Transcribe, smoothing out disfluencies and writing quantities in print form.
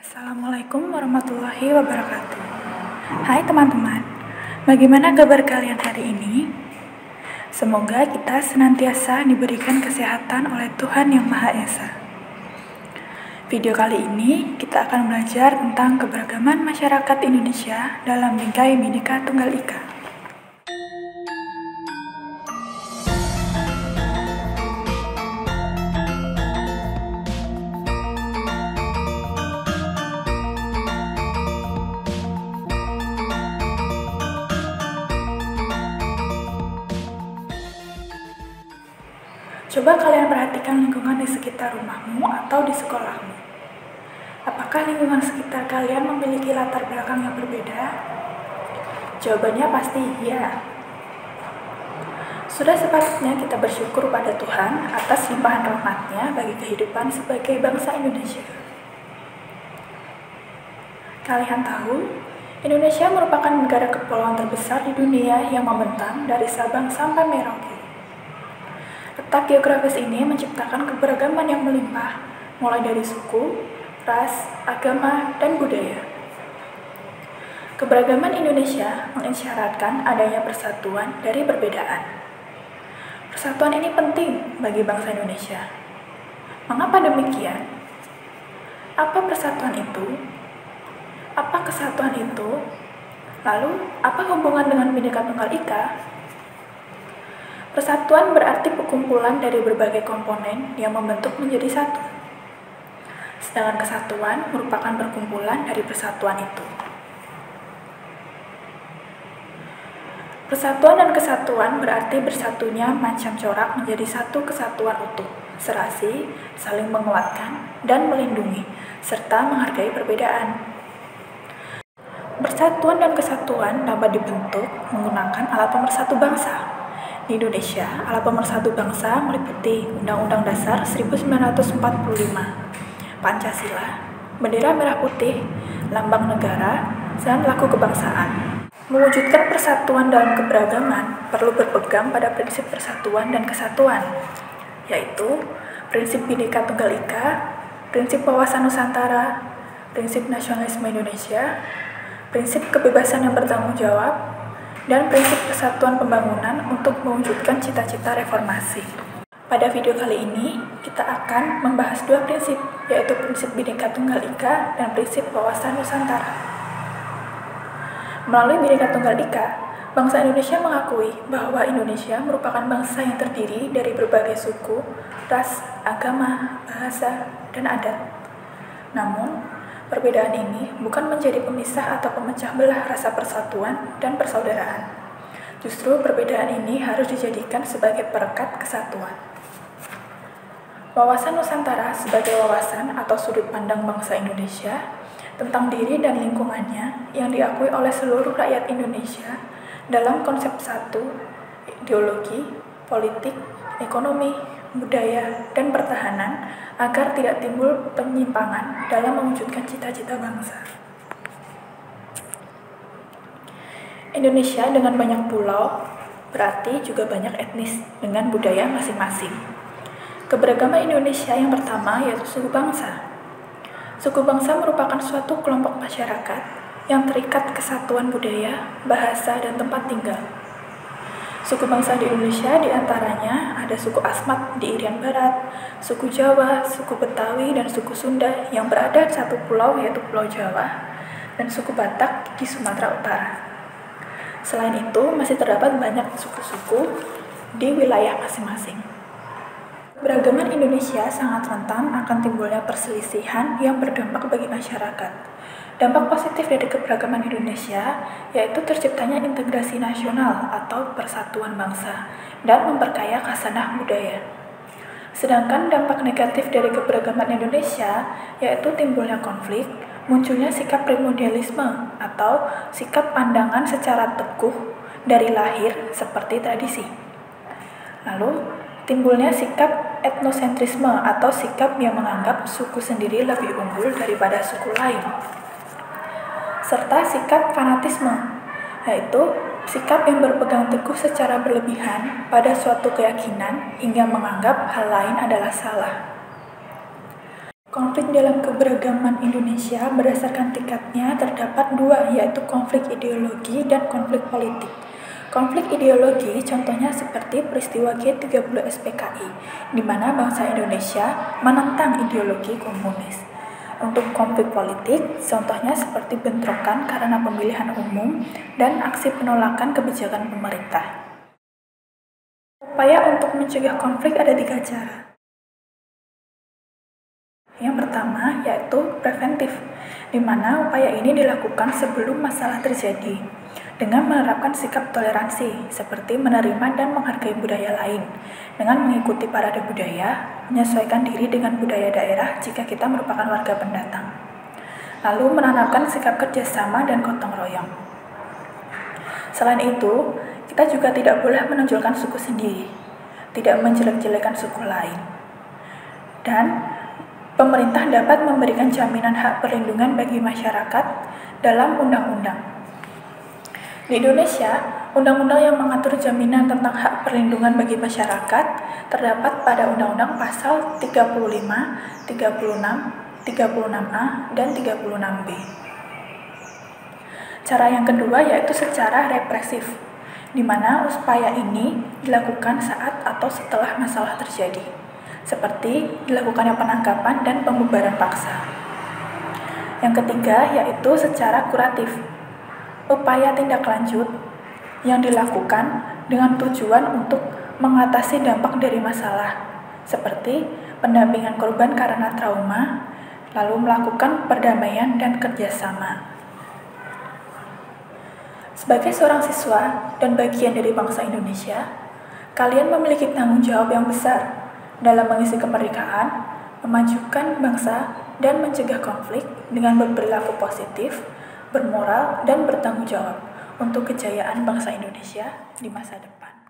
Assalamualaikum warahmatullahi wabarakatuh. Hai teman-teman, bagaimana kabar kalian hari ini? Semoga kita senantiasa diberikan kesehatan oleh Tuhan Yang Maha Esa. Video kali ini kita akan belajar tentang keberagaman masyarakat Indonesia dalam bingkai Bhinneka Tunggal Ika. Coba kalian perhatikan lingkungan di sekitar rumahmu atau di sekolahmu. Apakah lingkungan sekitar kalian memiliki latar belakang yang berbeda? Jawabannya pasti iya. Sudah sepatutnya kita bersyukur pada Tuhan atas limpahan rahmat-Nya bagi kehidupan sebagai bangsa Indonesia. Kalian tahu, Indonesia merupakan negara kepulauan terbesar di dunia yang membentang dari Sabang sampai Merauke. Letak geografis ini menciptakan keberagaman yang melimpah, mulai dari suku, ras, agama, dan budaya. Keberagaman Indonesia mengisyaratkan adanya persatuan dari perbedaan. Persatuan ini penting bagi bangsa Indonesia. Mengapa demikian? Apa persatuan itu? Apa kesatuan itu? Lalu, apa hubungan dengan Bhinneka Tunggal Ika? Persatuan berarti perkumpulan dari berbagai komponen yang membentuk menjadi satu. Sedangkan kesatuan merupakan perkumpulan dari persatuan itu. Persatuan dan kesatuan berarti bersatunya macam corak menjadi satu kesatuan utuh, serasi, saling menguatkan, dan melindungi, serta menghargai perbedaan. Persatuan dan kesatuan dapat dibentuk menggunakan alat pemersatu bangsa. Di Indonesia, alat pemersatu bangsa meliputi Undang-Undang Dasar 1945, Pancasila, bendera merah putih, lambang negara, dan laku kebangsaan. Mewujudkan persatuan dalam keberagaman perlu berpegang pada prinsip persatuan dan kesatuan, yaitu prinsip Bhinneka Tunggal Ika, prinsip wawasan Nusantara, prinsip nasionalisme Indonesia, prinsip kebebasan yang bertanggung jawab, dan prinsip persatuan pembangunan untuk mewujudkan cita-cita reformasi. Pada video kali ini, kita akan membahas dua prinsip, yaitu prinsip Bhinneka Tunggal Ika dan prinsip wawasan Nusantara. Melalui Bhinneka Tunggal Ika, bangsa Indonesia mengakui bahwa Indonesia merupakan bangsa yang terdiri dari berbagai suku, ras, agama, bahasa, dan adat. Namun, perbedaan ini bukan menjadi pemisah atau pemecah belah rasa persatuan dan persaudaraan. Justru perbedaan ini harus dijadikan sebagai perekat kesatuan. Wawasan Nusantara sebagai wawasan atau sudut pandang bangsa Indonesia tentang diri dan lingkungannya yang diakui oleh seluruh rakyat Indonesia dalam konsep satu, ideologi, politik, ekonomi, budaya, dan pertahanan agar tidak timbul penyimpangan dalam mewujudkan cita-cita bangsa. Indonesia dengan banyak pulau berarti juga banyak etnis dengan budaya masing-masing. Keberagaman Indonesia yang pertama yaitu suku bangsa. Suku bangsa merupakan suatu kelompok masyarakat yang terikat kesatuan budaya, bahasa, dan tempat tinggal. Suku bangsa di Indonesia diantaranya ada suku Asmat di Irian Barat, suku Jawa, suku Betawi, dan suku Sunda yang berada di satu pulau yaitu Pulau Jawa, dan suku Batak di Sumatera Utara. Selain itu, masih terdapat banyak suku-suku di wilayah masing-masing. Keberagaman Indonesia sangat rentan akan timbulnya perselisihan yang berdampak bagi masyarakat. Dampak positif dari keberagaman Indonesia yaitu terciptanya integrasi nasional atau persatuan bangsa dan memperkaya khasanah budaya. Sedangkan dampak negatif dari keberagaman Indonesia yaitu timbulnya konflik, munculnya sikap primordialisme atau sikap pandangan secara teguh dari lahir seperti tradisi. Lalu, timbulnya sikap etnosentrisme atau sikap yang menganggap suku sendiri lebih unggul daripada suku lain. Serta sikap fanatisme, yaitu sikap yang berpegang teguh secara berlebihan pada suatu keyakinan hingga menganggap hal lain adalah salah. Konflik dalam keberagaman Indonesia berdasarkan tingkatnya terdapat dua, yaitu konflik ideologi dan konflik politik. Konflik ideologi contohnya seperti peristiwa G30 SPKI, di mana bangsa Indonesia menentang ideologi komunis. Untuk konflik politik, contohnya seperti bentrokan karena pemilihan umum dan aksi penolakan kebijakan pemerintah. Upaya untuk mencegah konflik ada 3 cara. Yang pertama yaitu preventif, di mana upaya ini dilakukan sebelum masalah terjadi, dengan menerapkan sikap toleransi, seperti menerima dan menghargai budaya lain, dengan mengikuti parade budaya, menyesuaikan diri dengan budaya daerah jika kita merupakan warga pendatang. Lalu menanamkan sikap kerjasama dan gotong royong. Selain itu, kita juga tidak boleh menonjolkan suku sendiri, tidak menjelek-jelekan suku lain. Dan pemerintah dapat memberikan jaminan hak perlindungan bagi masyarakat dalam undang-undang. Di Indonesia, undang-undang yang mengatur jaminan tentang hak perlindungan bagi masyarakat terdapat pada Undang-Undang Pasal 35, 36, 36A, dan 36B. Cara yang kedua yaitu secara represif, di mana upaya ini dilakukan saat atau setelah masalah terjadi, seperti dilakukannya penangkapan dan pembubaran paksa. Yang ketiga yaitu secara kuratif, upaya tindak lanjut yang dilakukan dengan tujuan untuk mengatasi dampak dari masalah, seperti pendampingan korban karena trauma, lalu melakukan perdamaian dan kerjasama. Sebagai seorang siswa dan bagian dari bangsa Indonesia, kalian memiliki tanggung jawab yang besar dalam mengisi kemerdekaan, memajukan bangsa, dan mencegah konflik dengan berperilaku positif, bermoral, dan bertanggung jawab untuk kejayaan bangsa Indonesia di masa depan.